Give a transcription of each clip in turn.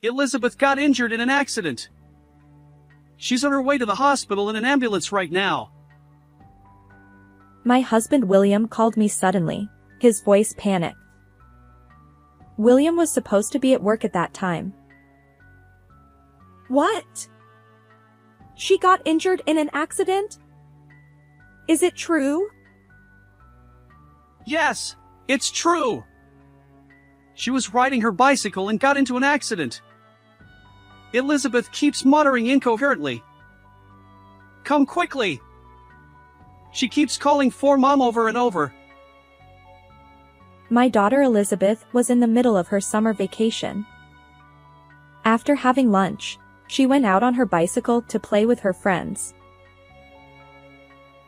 Elizabeth got injured in an accident. She's on her way to the hospital in an ambulance right now. My husband William called me suddenly, his voice panicked. William was supposed to be at work at that time. What? She got injured in an accident? Is it true? Yes, it's true. She was riding her bicycle and got into an accident. Elizabeth keeps muttering incoherently. Come quickly. She keeps calling for Mom over and over. My daughter Elizabeth was in the middle of her summer vacation. After having lunch, she went out on her bicycle to play with her friends.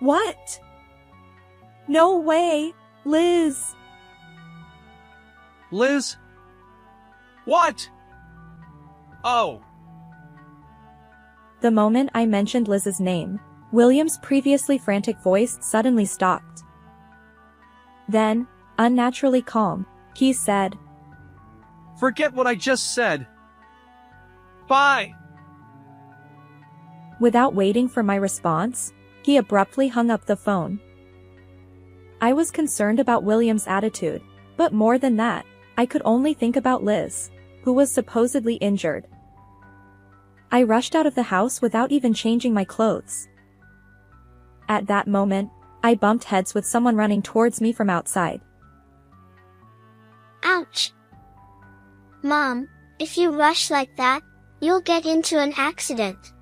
What? No way, Liz. Liz? What? Oh. The moment I mentioned Liz's name, William's previously frantic voice suddenly stopped. Then, unnaturally calm, he said, Forget what I just said. Bye. Without waiting for my response, he abruptly hung up the phone. I was concerned about William's attitude, but more than that, I could only think about Liz, who was supposedly injured. I rushed out of the house without even changing my clothes. At that moment, I bumped heads with someone running towards me from outside. Ouch! Mom, if you rush like that, you'll get into an accident.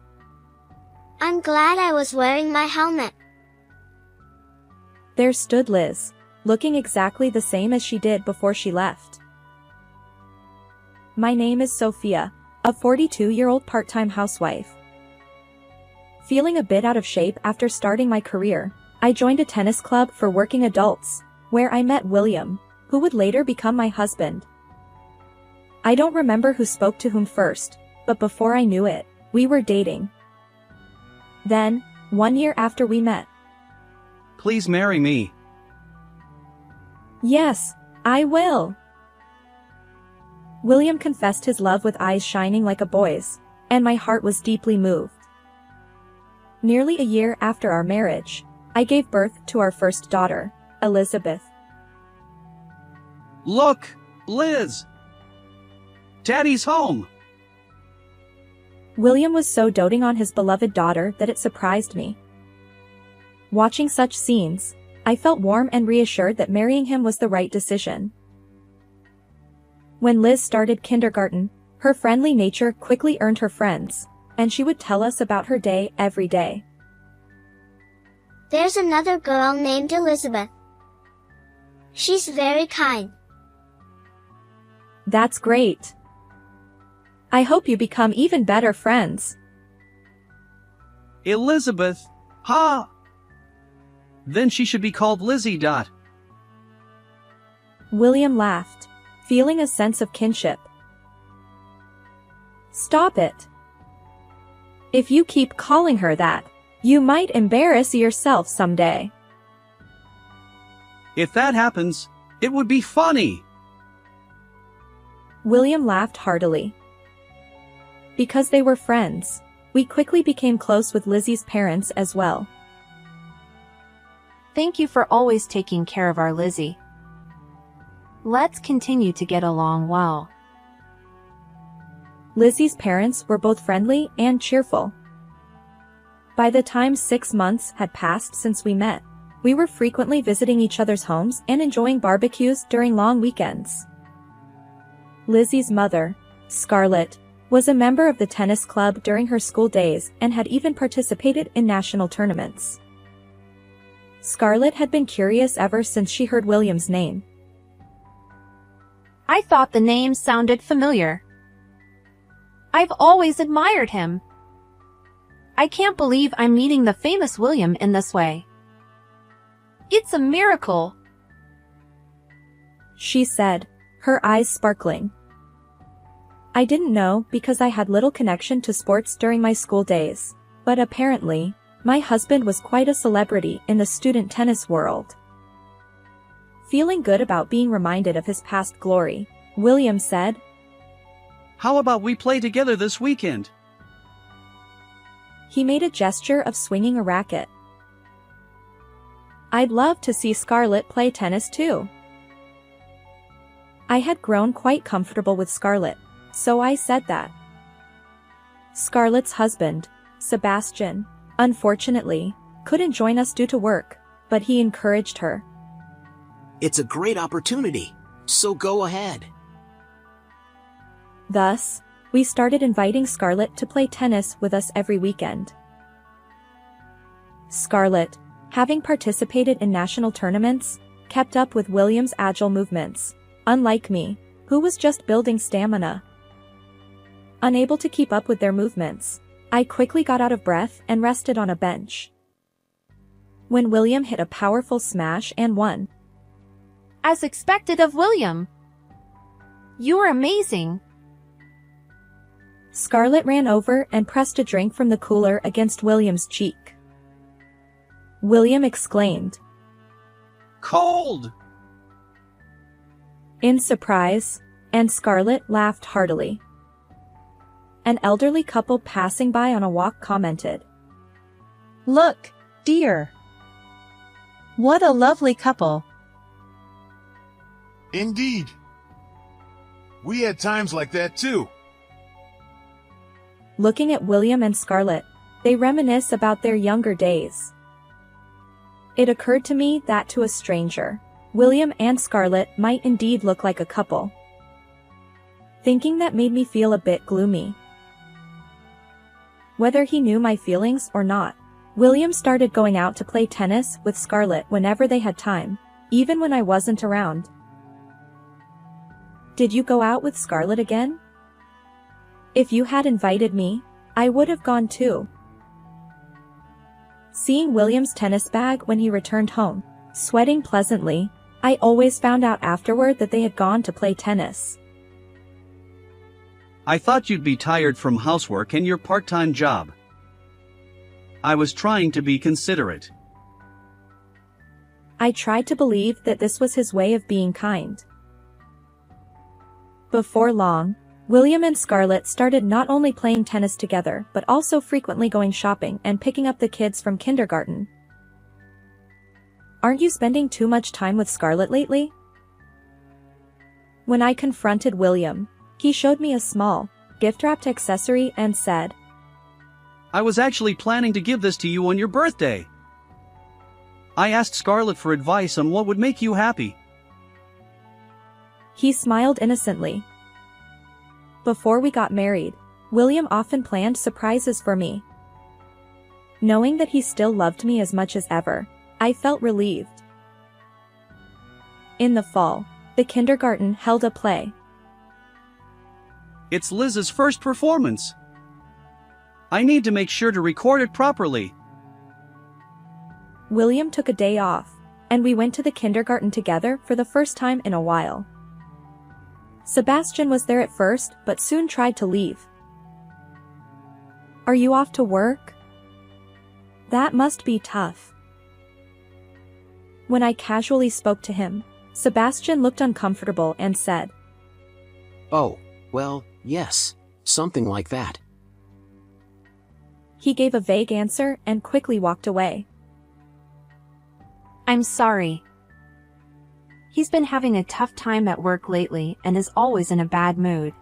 I'm glad I was wearing my helmet. There stood Liz, looking exactly the same as she did before she left. My name is Sophia, a 42-year-old part-time housewife. Feeling a bit out of shape after starting my career, I joined a tennis club for working adults, where I met William, who would later become my husband. I don't remember who spoke to whom first, but before I knew it, we were dating. Then, 1 year after we met. Please marry me. Yes, I will. William confessed his love with eyes shining like a boy's, and my heart was deeply moved. Nearly a year after our marriage, I gave birth to our first daughter, Elizabeth. Look, Liz. Daddy's home. William was so doting on his beloved daughter that it surprised me. Watching such scenes, I felt warm and reassured that marrying him was the right decision. When Liz started kindergarten, her friendly nature quickly earned her friends, and she would tell us about her day every day. There's another girl named Elizabeth. She's very kind. That's great. I hope you become even better friends. Elizabeth? Ha! Then she should be called Lizzie. William laughed, feeling a sense of kinship. Stop it. If you keep calling her that, you might embarrass yourself someday. If that happens, it would be funny. William laughed heartily. Because they were friends, we quickly became close with Lizzie's parents as well. Thank you for always taking care of our Lizzie. Let's continue to get along well. Lizzie's parents were both friendly and cheerful. By the time 6 months had passed since we met, we were frequently visiting each other's homes and enjoying barbecues during long weekends. Lizzie's mother, Scarlett, was a member of the tennis club during her school days and had even participated in national tournaments. Scarlett had been curious ever since she heard William's name. I thought the name sounded familiar. I've always admired him. I can't believe I'm meeting the famous William in this way. It's a miracle, she said, her eyes sparkling. I didn't know because I had little connection to sports during my school days, but apparently, my husband was quite a celebrity in the student tennis world. Feeling good about being reminded of his past glory, William said, How about we play together this weekend? He made a gesture of swinging a racket. I'd love to see Scarlett play tennis too. I had grown quite comfortable with Scarlett, so I said that. Scarlett's husband, Sebastian, unfortunately, couldn't join us due to work, but he encouraged her. It's a great opportunity, so go ahead. Thus, we started inviting Scarlett to play tennis with us every weekend. Scarlett, having participated in national tournaments, kept up with William's agile movements, unlike me, who was just building stamina. Unable to keep up with their movements, I quickly got out of breath and rested on a bench. When William hit a powerful smash and won. As expected of William. You're amazing. Scarlett ran over and pressed a drink from the cooler against William's cheek. William exclaimed, Cold! in surprise, and Scarlett laughed heartily. An elderly couple passing by on a walk commented, Look, dear. What a lovely couple. Indeed. We had times like that too. Looking at William and Scarlett, they reminisce about their younger days. It occurred to me that to a stranger, William and Scarlett might indeed look like a couple. Thinking that made me feel a bit gloomy. Whether he knew my feelings or not, William started going out to play tennis with Scarlett whenever they had time, even when I wasn't around. Did you go out with Scarlett again? If you had invited me, I would have gone too. Seeing William's tennis bag when he returned home, sweating pleasantly, I always found out afterward that they had gone to play tennis. I thought you'd be tired from housework and your part-time job. I was trying to be considerate. I tried to believe that this was his way of being kind. Before long, William and Scarlett started not only playing tennis together but also frequently going shopping and picking up the kids from kindergarten. Aren't you spending too much time with Scarlett lately? When I confronted William, he showed me a small, gift-wrapped accessory and said, I was actually planning to give this to you on your birthday. I asked Scarlett for advice on what would make you happy. He smiled innocently. Before we got married, William often planned surprises for me. Knowing that he still loved me as much as ever, I felt relieved. In the fall, the kindergarten held a play. It's Liz's first performance. I need to make sure to record it properly. William took a day off, and we went to the kindergarten together for the first time in a while. Sebastian was there at first, but soon tried to leave. Are you off to work? That must be tough. When I casually spoke to him, Sebastian looked uncomfortable and said, Oh, well, yes, something like that. He gave a vague answer and quickly walked away. I'm sorry. He's been having a tough time at work lately and is always in a bad mood.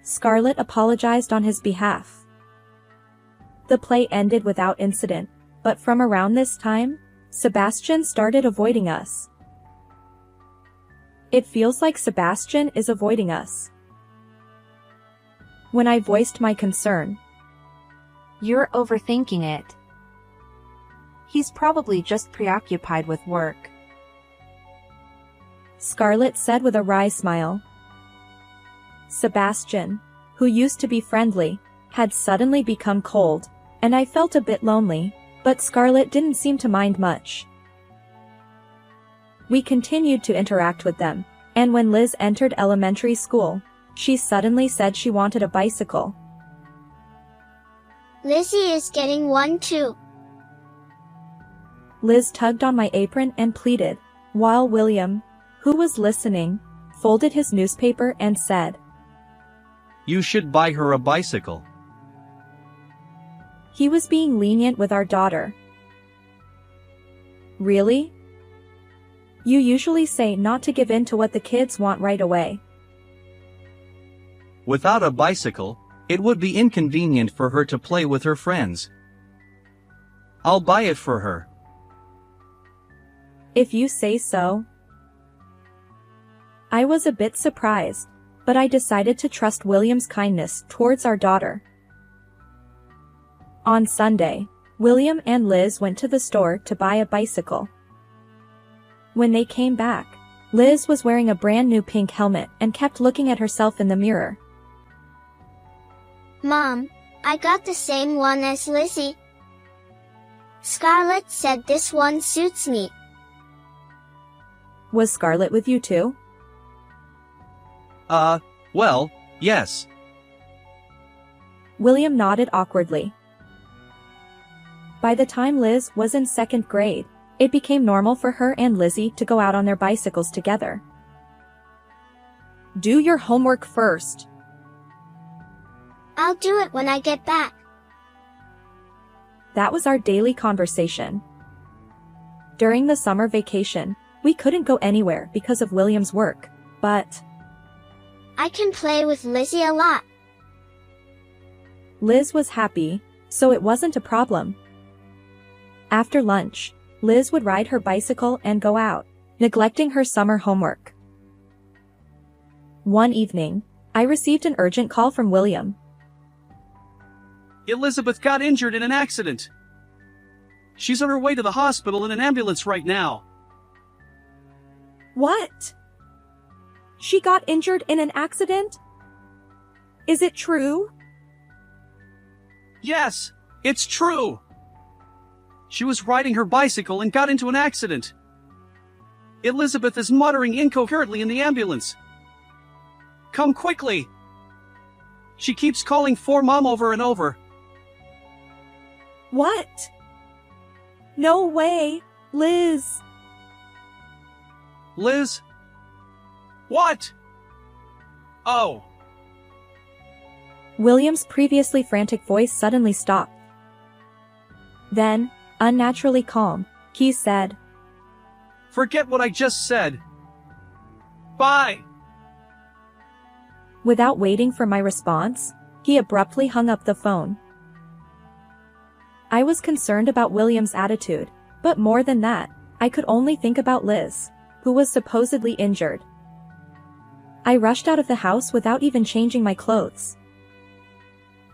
Scarlett apologized on his behalf. The play ended without incident, but from around this time, Sebastian started avoiding us. It feels like Sebastian is avoiding us. When I voiced my concern, You're overthinking it. He's probably just preoccupied with work. Scarlett said with a wry smile. Sebastian, who used to be friendly, had suddenly become cold, and I felt a bit lonely, but Scarlett didn't seem to mind much. We continued to interact with them, and when Liz entered elementary school, she suddenly said she wanted a bicycle. Lizzie is getting one too. Liz tugged on my apron and pleaded, while William, who was listening, folded his newspaper and said, You should buy her a bicycle. He was being lenient with our daughter. Really? You usually say not to give in to what the kids want right away. Without a bicycle, it would be inconvenient for her to play with her friends. I'll buy it for her. If you say so. I was a bit surprised, but I decided to trust William's kindness towards our daughter. On Sunday, William and Liz went to the store to buy a bicycle. When they came back, Liz was wearing a brand new pink helmet and kept looking at herself in the mirror. Mom, I got the same one as Lizzie. Scarlett said this one suits me. Was Scarlett with you too? Well, yes. William nodded awkwardly. By the time Liz was in 2nd grade, it became normal for her and Lizzie to go out on their bicycles together. Do your homework first. I'll do it when I get back. That was our daily conversation. During the summer vacation, we couldn't go anywhere because of William's work, but I can play with Lizzie a lot. Liz was happy, so it wasn't a problem. After lunch, Liz would ride her bicycle and go out, neglecting her summer homework. One evening, I received an urgent call from William. Elizabeth got injured in an accident. She's on her way to the hospital in an ambulance right now. What? She got injured in an accident? Is it true? Yes, it's true. She was riding her bicycle and got into an accident. Elizabeth is muttering incoherently in the ambulance. Come quickly. She keeps calling for Mom over and over. What? No way, Liz. Liz? What? Oh. William's previously frantic voice suddenly stopped. Then, unnaturally calm, he said, Forget what I just said. Bye. Without waiting for my response, he abruptly hung up the phone. I was concerned about William's attitude, but more than that, I could only think about Liz, who was supposedly injured. I rushed out of the house without even changing my clothes.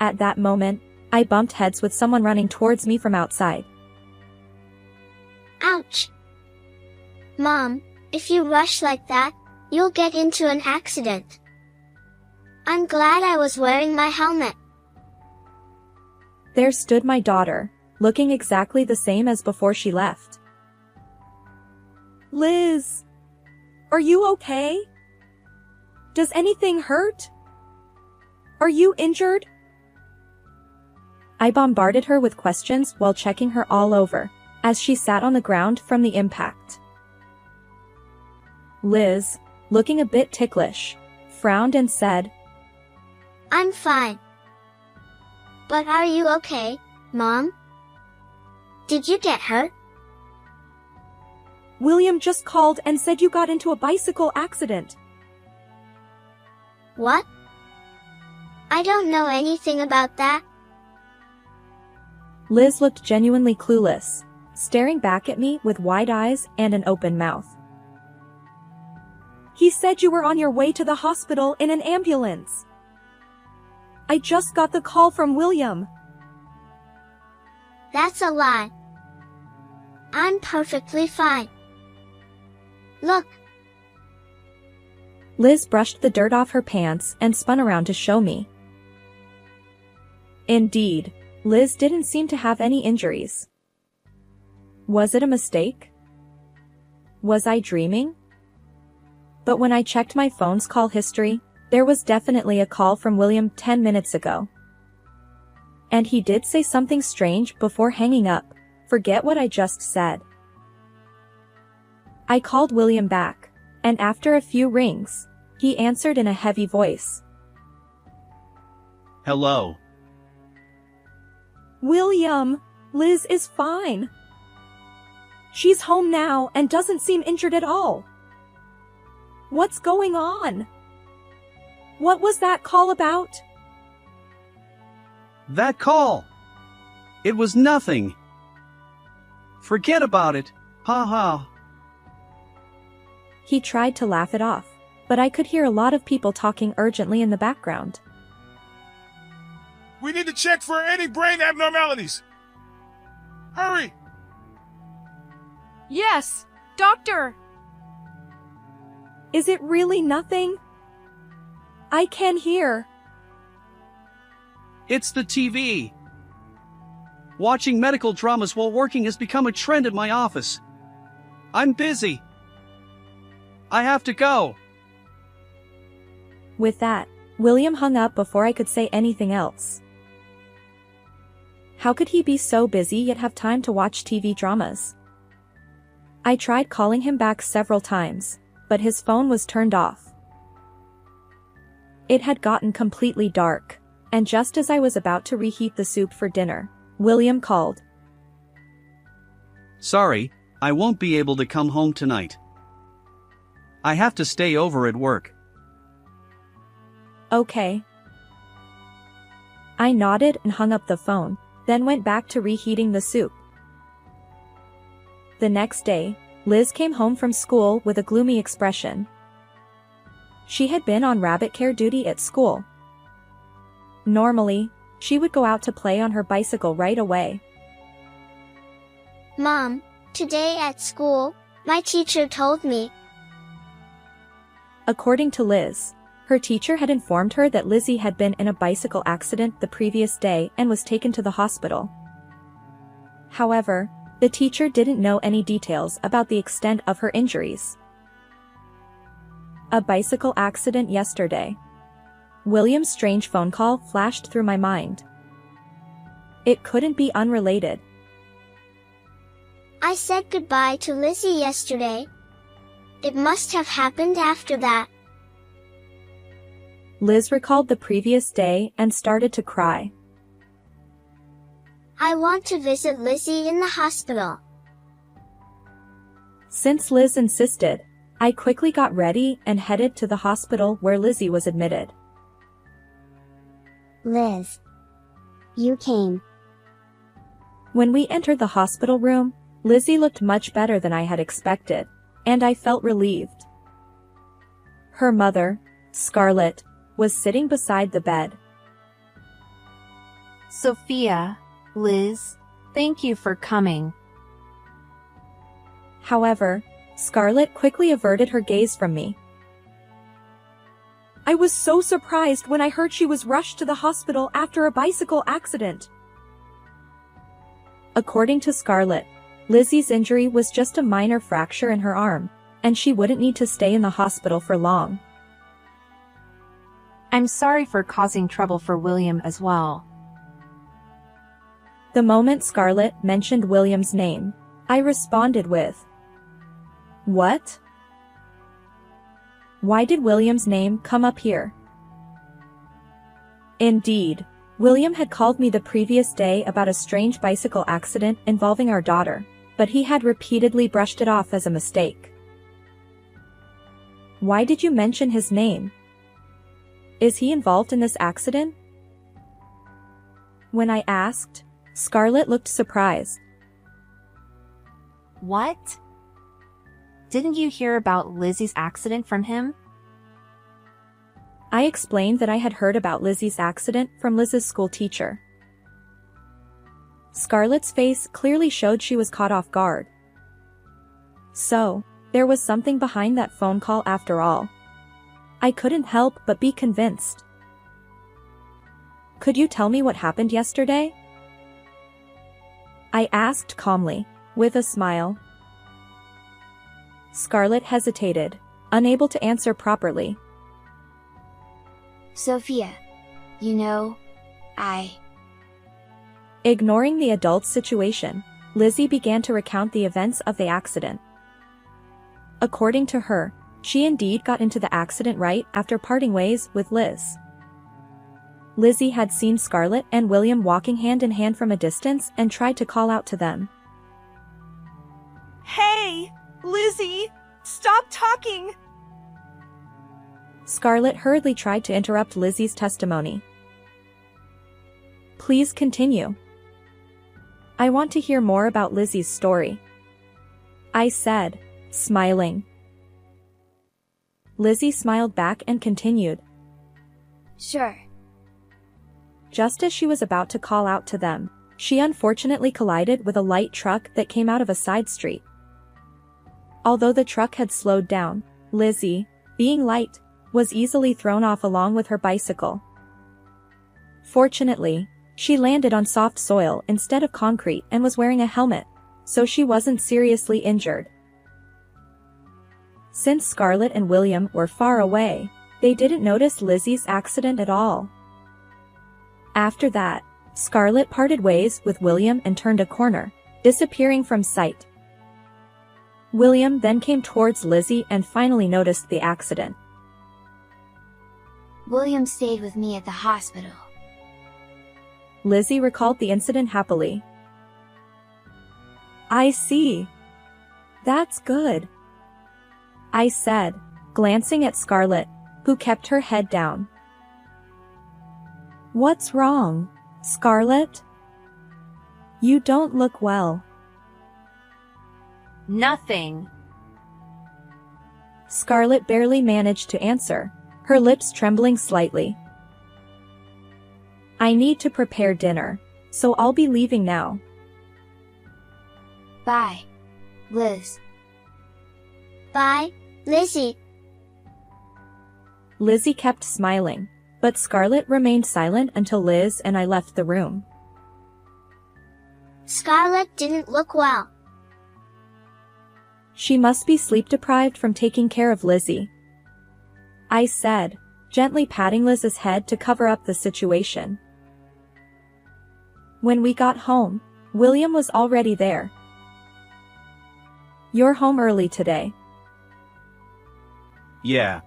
At that moment, I bumped heads with someone running towards me from outside. Ouch. Mom, if you rush like that, you'll get into an accident. I'm glad I was wearing my helmet. There stood my daughter, looking exactly the same as before she left. Liz! Are you okay? Does anything hurt? Are you injured? I bombarded her with questions while checking her all over, as she sat on the ground from the impact. Liz, looking a bit ticklish, frowned and said, I'm fine. But are you okay, Mom? Did you get hurt? William just called and said you got into a bicycle accident. What? I don't know anything about that. Liz looked genuinely clueless, staring back at me with wide eyes and an open mouth. He said you were on your way to the hospital in an ambulance. I just got the call from William. That's a lie. I'm perfectly fine. Look. Liz brushed the dirt off her pants and spun around to show me. Indeed, Liz didn't seem to have any injuries. Was it a mistake? Was I dreaming? But when I checked my phone's call history, there was definitely a call from William 10 minutes ago. And he did say something strange before hanging up. Forget what I just said. I called William back, and after a few rings, he answered in a heavy voice. Hello. William, Liz is fine. She's home now and doesn't seem injured at all. What's going on? What was that call about? That call. It was nothing. Forget about it. Ha ha. He tried to laugh it off, but I could hear a lot of people talking urgently in the background. We need to check for any brain abnormalities. Hurry! Yes, doctor! Is it really nothing? I can hear. It's the TV. Watching medical dramas while working has become a trend at my office. I'm busy. I have to go. With that, William hung up before I could say anything else. How could he be so busy yet have time to watch TV dramas? I tried calling him back several times, but his phone was turned off. It had gotten completely dark, and just as I was about to reheat the soup for dinner, William called. Sorry, I won't be able to come home tonight. I have to stay over at work. Okay. I nodded and hung up the phone, then went back to reheating the soup. The next day, Liz came home from school with a gloomy expression. She had been on rabbit care duty at school. Normally, she would go out to play on her bicycle right away. Mom, today at school, my teacher told me. According to Liz, her teacher had informed her that Lizzie had been in a bicycle accident the previous day and was taken to the hospital. However, the teacher didn't know any details about the extent of her injuries. A bicycle accident yesterday. William's strange phone call flashed through my mind. It couldn't be unrelated. I said goodbye to Lizzie yesterday. It must have happened after that. Liz recalled the previous day and started to cry. I want to visit Lizzie in the hospital. Since Liz insisted, I quickly got ready and headed to the hospital where Lizzie was admitted. Liz, you came. When we entered the hospital room, Lizzie looked much better than I had expected, and I felt relieved. Her mother, Scarlett, was sitting beside the bed. Sophia, Liz, thank you for coming. However, Scarlett quickly averted her gaze from me. I was so surprised when I heard she was rushed to the hospital after a bicycle accident. According to Scarlett, Lizzie's injury was just a minor fracture in her arm, and she wouldn't need to stay in the hospital for long. I'm sorry for causing trouble for William as well. The moment Scarlett mentioned William's name, I responded with, "What? Why did William's name come up here?" Indeed, William had called me the previous day about a strange bicycle accident involving our daughter, but he had repeatedly brushed it off as a mistake. Why did you mention his name? Is he involved in this accident? When I asked, Scarlett looked surprised. What? Didn't you hear about Lizzie's accident from him? I explained that I had heard about Lizzie's accident from Liz's school teacher. Scarlett's face clearly showed she was caught off guard. So, there was something behind that phone call after all. I couldn't help but be convinced. Could you tell me what happened yesterday? I asked calmly, with a smile. Scarlett hesitated, unable to answer properly. Sophia, you know, Ignoring the adult's situation, Lizzie began to recount the events of the accident. According to her, she indeed got into the accident right after parting ways with Liz. Lizzie had seen Scarlett and William walking hand in hand from a distance and tried to call out to them. Hey, Lizzie, stop talking! Scarlett hurriedly tried to interrupt Lizzie's testimony. Please continue. I want to hear more about Lizzie's story, I said, smiling. Lizzie smiled back and continued. Sure. Just as she was about to call out to them, she unfortunately collided with a light truck that came out of a side street. Although the truck had slowed down, Lizzie, being light, was easily thrown off along with her bicycle. Fortunately, she landed on soft soil instead of concrete and was wearing a helmet, so she wasn't seriously injured. Since Scarlett and William were far away, they didn't notice Lizzie's accident at all. After that, Scarlett parted ways with William and turned a corner, disappearing from sight. William then came towards Lizzie and finally noticed the accident. William stayed with me at the hospital. Lizzie recalled the incident happily. I see. That's good, I said, glancing at Scarlett, who kept her head down. What's wrong, Scarlett? You don't look well. Nothing. Scarlett barely managed to answer, her lips trembling slightly. I need to prepare dinner, so I'll be leaving now. Bye, Liz. Bye, Lizzie. Lizzie kept smiling, but Scarlett remained silent until Liz and I left the room. Scarlett didn't look well. She must be sleep-deprived from taking care of Lizzie, I said, gently patting Liz's head to cover up the situation. When we got home, William was already there. You're home early today. Yeah.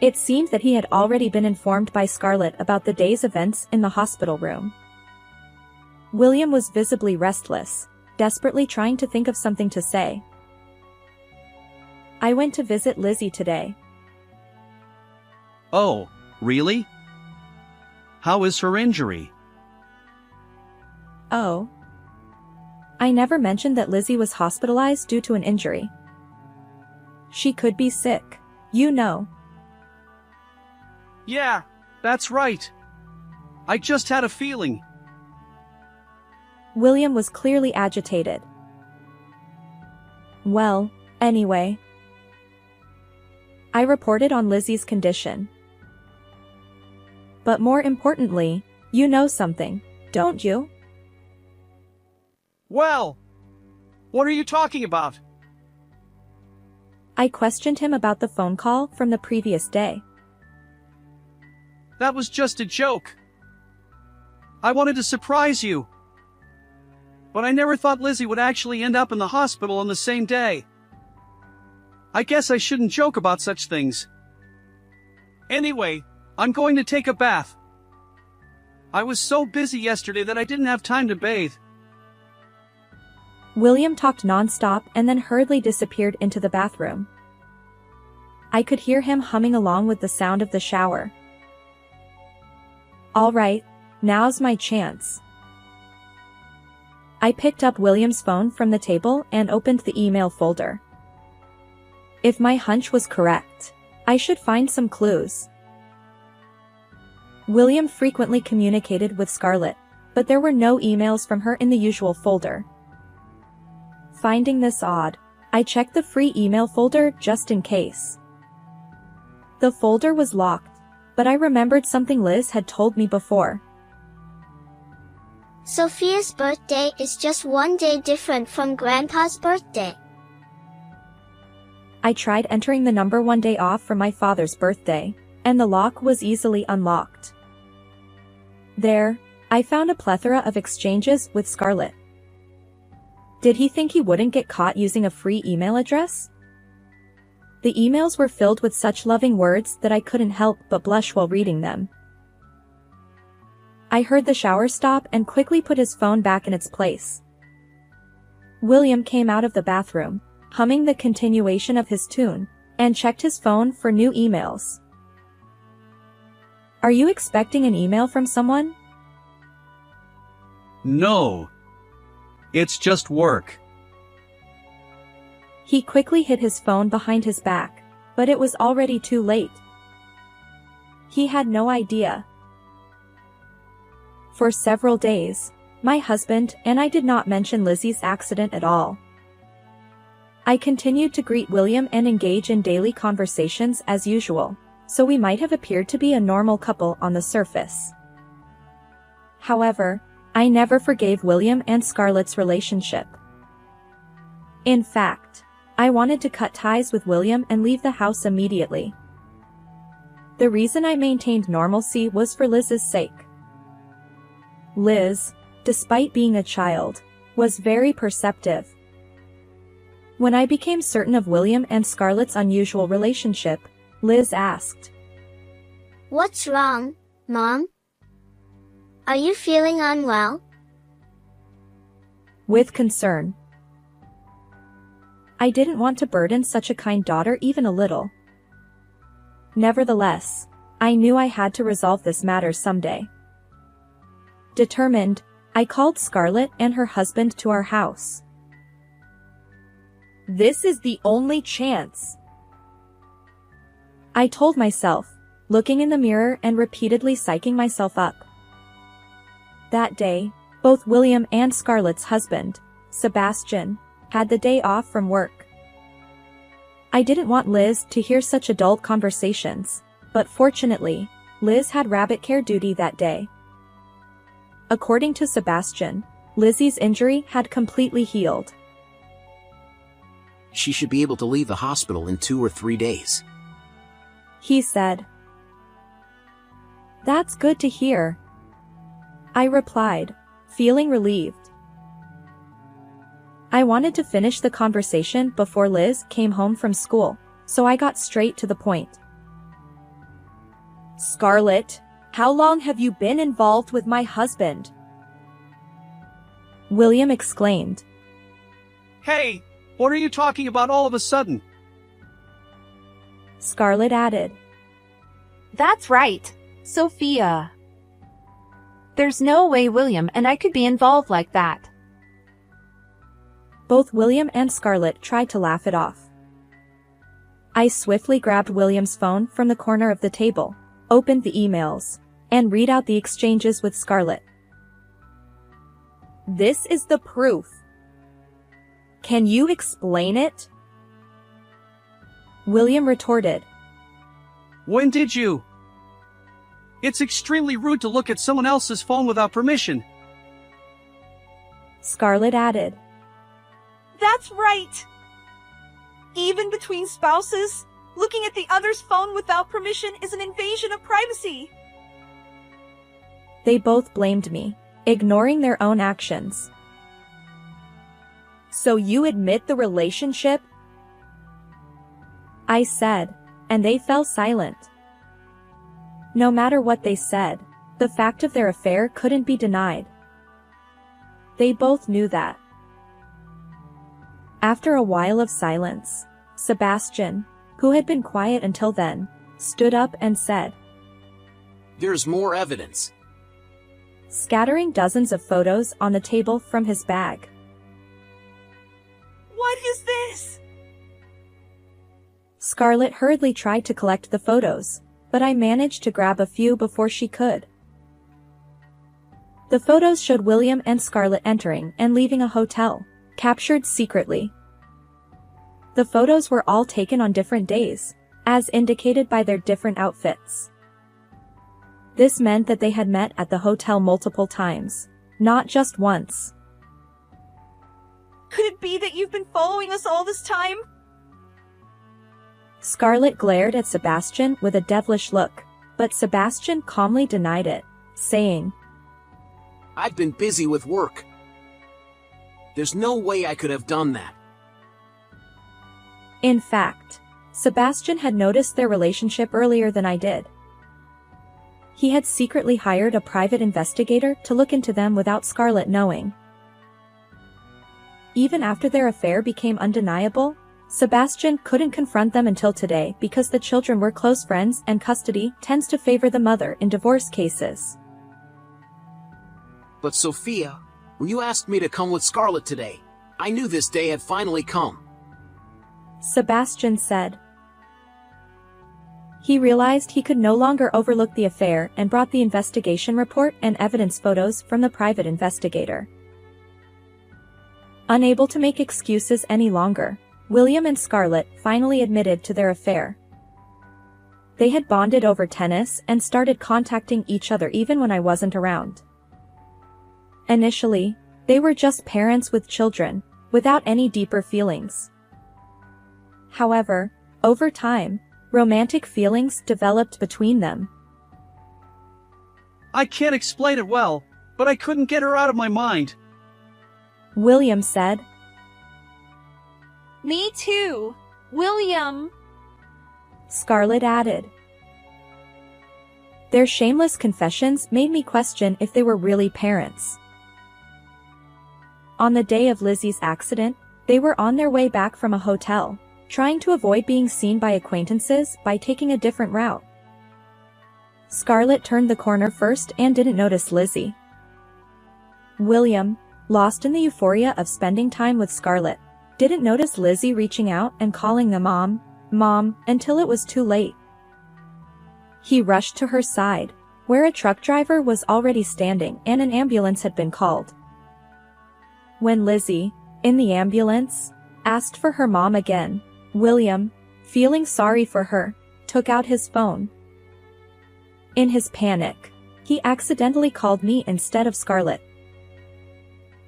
It seemed that he had already been informed by Scarlett about the day's events in the hospital room. William was visibly restless, desperately trying to think of something to say. I went to visit Lizzie today. Oh, really? How is her injury? Oh. I never mentioned that Lizzie was hospitalized due to an injury. She could be sick, you know. Yeah, that's right. I just had a feeling. William was clearly agitated. Well, anyway. I reported on Lizzie's condition. But more importantly, you know something, don't you? Well, what are you talking about? I questioned him about the phone call from the previous day. That was just a joke. I wanted to surprise you. But I never thought Lizzie would actually end up in the hospital on the same day. I guess I shouldn't joke about such things. Anyway, I'm going to take a bath. I was so busy yesterday that I didn't have time to bathe. William talked nonstop and then hurriedly disappeared into the bathroom. I could hear him humming along with the sound of the shower. All right, now's my chance. I picked up William's phone from the table and opened the email folder. If my hunch was correct, I should find some clues. William frequently communicated with Scarlett, but there were no emails from her in the usual folder. Finding this odd, I checked the free email folder just in case. The folder was locked, but I remembered something Liz had told me before. Sophia's birthday is just one day different from Grandpa's birthday. I tried entering the number one day off from my father's birthday, and the lock was easily unlocked. There, I found a plethora of exchanges with Scarlett. Did he think he wouldn't get caught using a free email address? The emails were filled with such loving words that I couldn't help but blush while reading them, I heard the shower stop and quickly put his phone back in its place. William came out of the bathroom, humming the continuation of his tune, and checked his phone for new emails. Are you expecting an email from someone? No. It's just work. He quickly hid his phone behind his back, but it was already too late. He had no idea. For several days, my husband and I did not mention Lizzie's accident at all. I continued to greet William and engage in daily conversations as usual, so we might have appeared to be a normal couple on the surface. However, I never forgave William and Scarlett's relationship. In fact, I wanted to cut ties with William and leave the house immediately. The reason I maintained normalcy was for Liz's sake. Liz, despite being a child, was very perceptive. When I became certain of William and Scarlett's unusual relationship, Liz asked, What's wrong, Mom? Are you feeling unwell? With concern. I didn't want to burden such a kind daughter even a little. Nevertheless, I knew I had to resolve this matter someday. Determined, I called Scarlett and her husband to our house. This is the only chance, I told myself, looking in the mirror and repeatedly psyching myself up. That day, both William and Scarlett's husband, Sebastian, had the day off from work. I didn't want Liz to hear such adult conversations, but fortunately, Liz had rabbit care duty that day. According to Sebastian, Lizzie's injury had completely healed. She should be able to leave the hospital in 2 or 3 days, he said. That's good to hear, I replied, feeling relieved. I wanted to finish the conversation before Liz came home from school, so I got straight to the point. Scarlett, how long have you been involved with my husband? William exclaimed. Hey, what are you talking about all of a sudden? Scarlett added. That's right, Sophia. There's no way William and I could be involved like that. Both William and Scarlett tried to laugh it off. I swiftly grabbed William's phone from the corner of the table, opened the emails, and read out the exchanges with Scarlett. This is the proof. Can you explain it? William retorted. When did you? It's extremely rude to look at someone else's phone without permission. Scarlett added. That's right. Even between spouses, looking at the other's phone without permission is an invasion of privacy. They both blamed me, ignoring their own actions. So you admit the relationship? I said, and they fell silent. No matter what they said, the fact of their affair couldn't be denied. They both knew that. After a while of silence, Sebastian, who had been quiet until then, stood up and said, There's more evidence, scattering dozens of photos on the table from his bag. What is this? Scarlett hurriedly tried to collect the photos, but I managed to grab a few before she could. The photos showed William and Scarlett entering and leaving a hotel, captured secretly. The photos were all taken on different days, as indicated by their different outfits. This meant that they had met at the hotel multiple times, not just once. Could it be that you've been following us all this time? Scarlett glared at Sebastian with a devilish look, but Sebastian calmly denied it, saying, I've been busy with work. There's no way I could have done that. In fact, Sebastian had noticed their relationship earlier than I did. He had secretly hired a private investigator to look into them without Scarlett knowing. Even after their affair became undeniable, Sebastian couldn't confront them until today because the children were close friends and custody tends to favor the mother in divorce cases. But Sophia, when you asked me to come with Scarlett today, I knew this day had finally come. Sebastian said. He realized he could no longer overlook the affair and brought the investigation report and evidence photos from the private investigator. Unable to make excuses any longer, William and Scarlett finally admitted to their affair. They had bonded over tennis and started contacting each other even when I wasn't around. Initially, they were just parents with children, without any deeper feelings. However, over time, romantic feelings developed between them. I can't explain it well, but I couldn't get her out of my mind. William said. Me too, William. Scarlett added. Their shameless confessions made me question if they were really parents. On the day of Lizzie's accident, they were on their way back from a hotel, trying to avoid being seen by acquaintances by taking a different route. Scarlett turned the corner first and didn't notice Lizzie. William, lost in the euphoria of spending time with Scarlett, didn't notice Lizzie reaching out and calling them Mom, until it was too late. He rushed to her side, where a truck driver was already standing and an ambulance had been called. When Lizzie, in the ambulance, asked for her mom again, William, feeling sorry for her, took out his phone. In his panic, he accidentally called me instead of Scarlett.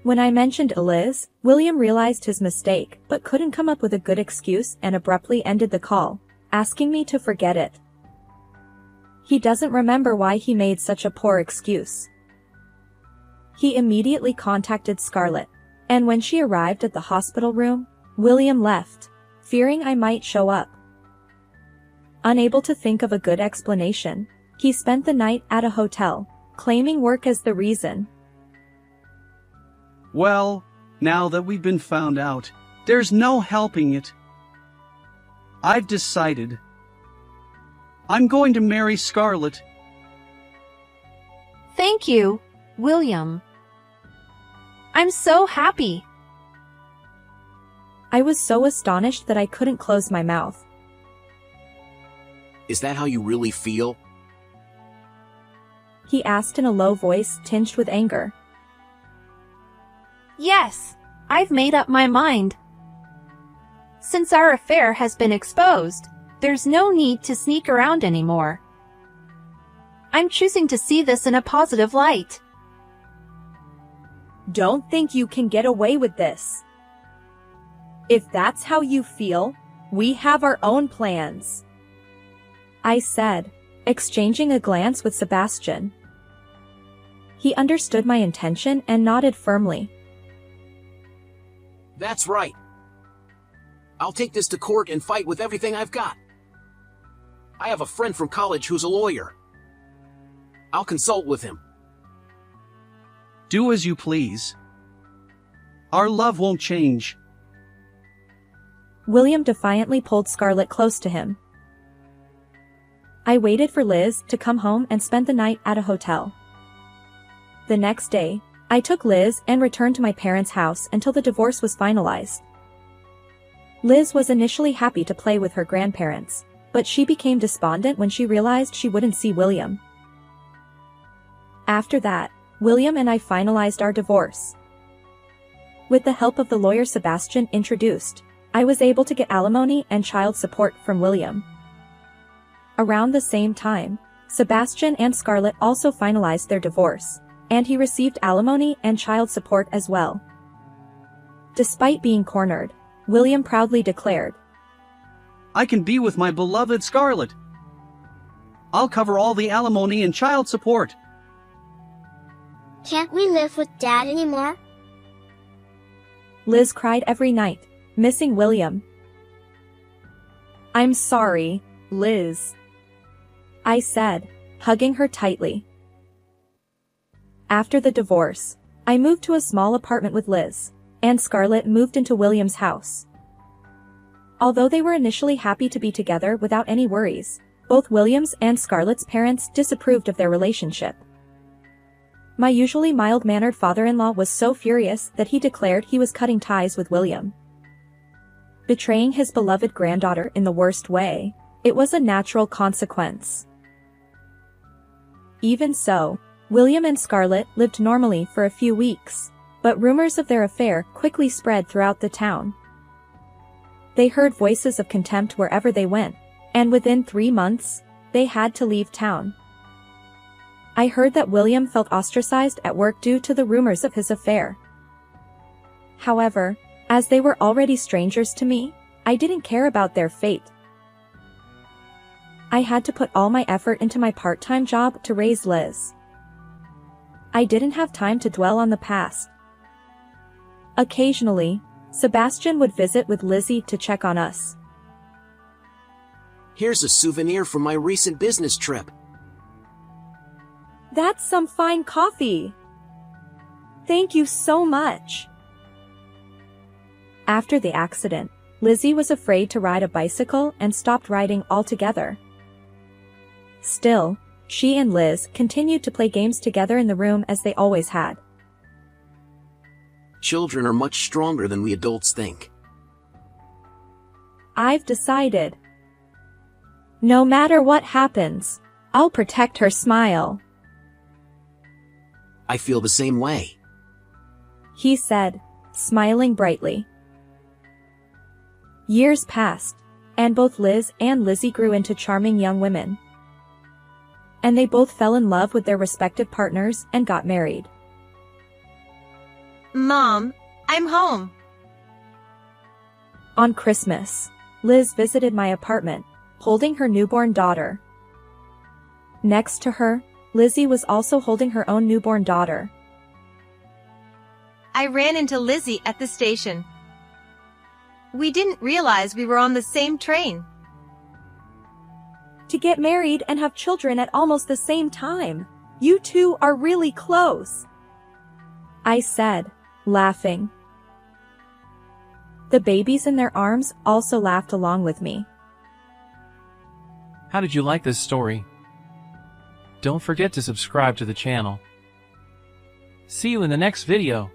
When I mentioned Liz, William realized his mistake but couldn't come up with a good excuse and abruptly ended the call, asking me to forget it. He doesn't remember why he made such a poor excuse. He immediately contacted Scarlett, and when she arrived at the hospital room, William left, fearing I might show up. Unable to think of a good explanation, he spent the night at a hotel, claiming work as the reason. Well, now that we've been found out, there's no helping it. I've decided. I'm going to marry Scarlett. Thank you, William. I'm so happy. I was so astonished that I couldn't close my mouth. Is that how you really feel? He asked in a low voice tinged with anger. Yes, I've made up my mind. Since our affair has been exposed, there's no need to sneak around anymore. I'm choosing to see this in a positive light. Don't think you can get away with this. If that's how you feel, we have our own plans, I said, exchanging a glance with Sebastian. He understood my intention and nodded firmly. That's right. I'll take this to court and fight with everything I've got. I have a friend from college who's a lawyer. I'll consult with him. Do as you please. Our love won't change. William defiantly pulled Scarlett close to him. I waited for Liz to come home and spent the night at a hotel. The next day, I took Liz and returned to my parents' house until the divorce was finalized. Liz was initially happy to play with her grandparents, but she became despondent when she realized she wouldn't see William. After that, William and I finalized our divorce. With the help of the lawyer Sebastian introduced, I was able to get alimony and child support from William. Around the same time, Sebastian and Scarlett also finalized their divorce, and he received alimony and child support as well. Despite being cornered, William proudly declared, I can be with my beloved Scarlett. I'll cover all the alimony and child support. Can't we live with Dad anymore? Liz cried every night, missing William. I'm sorry, Liz, I said, hugging her tightly. After the divorce, I moved to a small apartment with Liz, and Scarlett moved into William's house. Although they were initially happy to be together without any worries, both William's and Scarlett's parents disapproved of their relationship. My usually mild-mannered father-in-law was so furious that he declared he was cutting ties with William. Betraying his beloved granddaughter in the worst way, it was a natural consequence. Even so, William and Scarlett lived normally for a few weeks, but rumors of their affair quickly spread throughout the town. They heard voices of contempt wherever they went, and within 3 months, they had to leave town. I heard that William felt ostracized at work due to the rumors of his affair. However, as they were already strangers to me, I didn't care about their fate. I had to put all my effort into my part-time job to raise Liz. I didn't have time to dwell on the past. Occasionally, Sebastian would visit with Lizzie to check on us. Here's a souvenir from my recent business trip. That's some fine coffee. Thank you so much. After the accident, Lizzie was afraid to ride a bicycle and stopped riding altogether. Still, she and Liz continued to play games together in the room as they always had. Children are much stronger than we adults think. I've decided. No matter what happens, I'll protect her smile, I feel the same way. he said, smiling brightly. Years passed, and both Liz and Lizzie grew into charming young women. And they both fell in love with their respective partners and got married. Mom, I'm home. On Christmas, Liz visited my apartment, holding her newborn daughter. Next to her, Lizzie was also holding her own newborn daughter. I ran into Lizzie at the station. We didn't realize we were on the same train. To get married and have children at almost the same time. You two are really close, I said, laughing. The babies in their arms also laughed along with me. How did you like this story? Don't forget to subscribe to the channel. See you in the next video.